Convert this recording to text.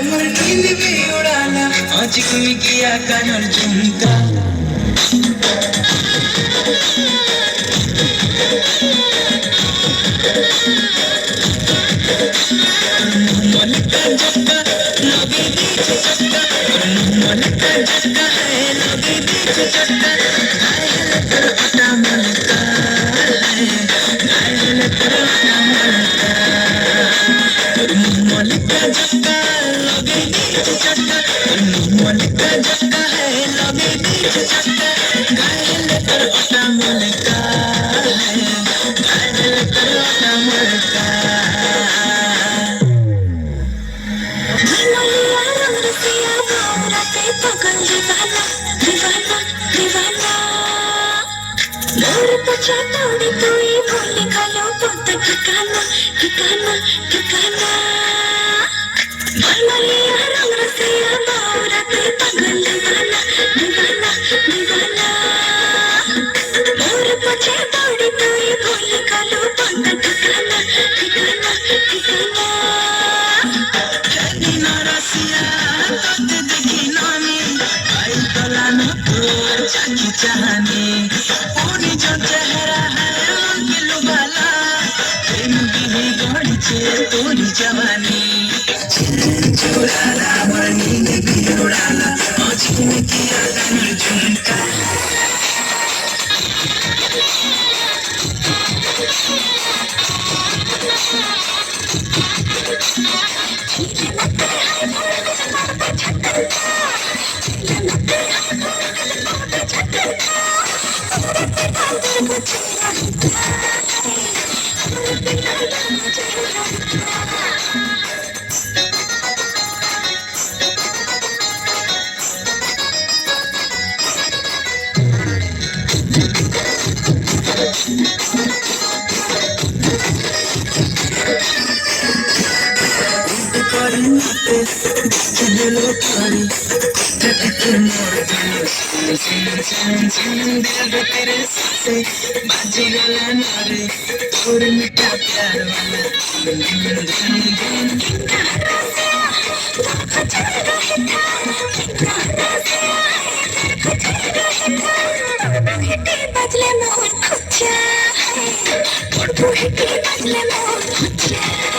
मोर नींद भी उड़ाला आज कोई किया कानर झुमका मन का झटका लगे बीच चक्का मन का झटका है लगे बीच चक्का घायल कर अटा मन का घायल कर अटा मन का मन का झटका लगे बीच चक्का मन का झटका है लगे बीच चक्का घायल कर अटा मन का घायल कर अटा मन का चटौड़ी तू ही भूल खालो पुत ठिकाना ठिकाना ठिकाना भरमलिया रंग रसिया बावरा ते पगल दीवाना दीवाना दीवाना मोर पछे दौड़ी तू ही भूल खालो पुत ठिकाना ठिकाना ठिकाना जनी ना रसिया तोते देखी नानी आई तलाना तोर चाची चाहनी पूरी जो चेहरा है मन लुभाला प्रेम की गढ़ी छे तोरी जवानी चुराला मोर नींद भी उड़ाला आज में किया कानर झुमका चलो तारी तक मोर दिल तेरे से बाजी वाला नारे और मीठा प्यार वाला बदले मोर खुचा बदले मोर खुचा